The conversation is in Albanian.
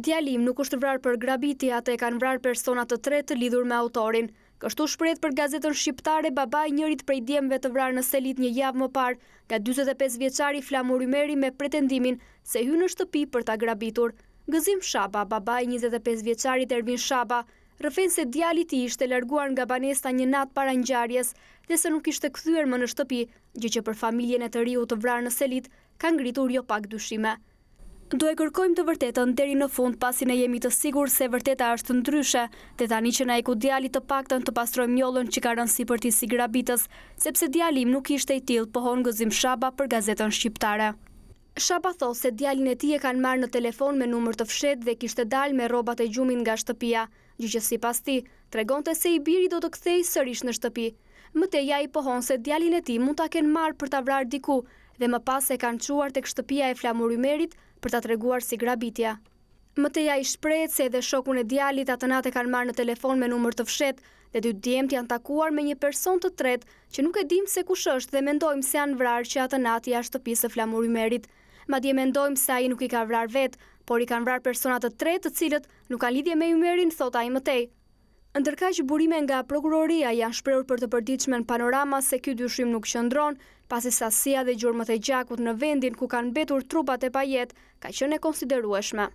Djalim nuk është vrarë për grabitje, atë e kanë vrarë persona të tretë lidhur me autorin. Kështu shprehet për gazetën shqiptare babai i njërit prej djemve të vrarë në Selit një javë më parë, nga 45 vjeçari Flamur Ymeri me pretendimin se hyn në shtëpi për ta grabitur. Gëzim Shaba, babai i 25 vjeçarit Ervin Shaba, rrëfen se djali i tij ishte larguar nga banesa një natë para ngjarjes dhe se nuk ishte kthyer më në shtëpi, gjë që për familjen e të riu të vrarë në Selit ka ngritur jo pak dyshime. Do e kërkojmë të vërtetën deri në fund pasi ne jemi të sigur se vërteta është ndryshe, dhe tani që na iku djali të paktën të pastrojmë njollën që ka rënë sipër tij si grabitës, sepse djali im nuk ishte i tillë, pohon Gëzim Shaba për gazetën shqiptare. Shaba thos se djalin e tij e kanë marrë në telefon me numër të fshehtë dhe kishte dalë me rrobat e gjumit nga shtëpia, gjë që sipas tij tregonte se i biri do të kthehej sërish në shtëpi. Mëtej ai pohon se djalin e tij mund ta kenë marrë për ta vrarë diku dhe më pas e kanë çuar tek shtëpia e Flamur Ymerit për ta treguar si grabitja. Mëtej ai shprehet se edhe shokun e djalit atë natë kanë marrë në telefon me numër të fshehtë dhe dy djemt janë takuar me një person të tretë që nuk e dim se kush është dhe mendojmë se janë vrarë që atë natë jashtë shtëpisë së Flamur Ymerit. Madje mendojmë se ai nuk i ka vrarë vetë, por i kanë vrarë persona të tretë të cilët nuk kanë lidhje me Ymerin, thot ai mëtej. Ndërkaq burime nga prokuroria janë shprehur për të përditshmen Panorama se ky dyshim nuk qëndron, pasi sasia dhe gjurmët e gjakut në vendin ku kanë mbetur trupat e pajet ka qenë e konsiderueshme.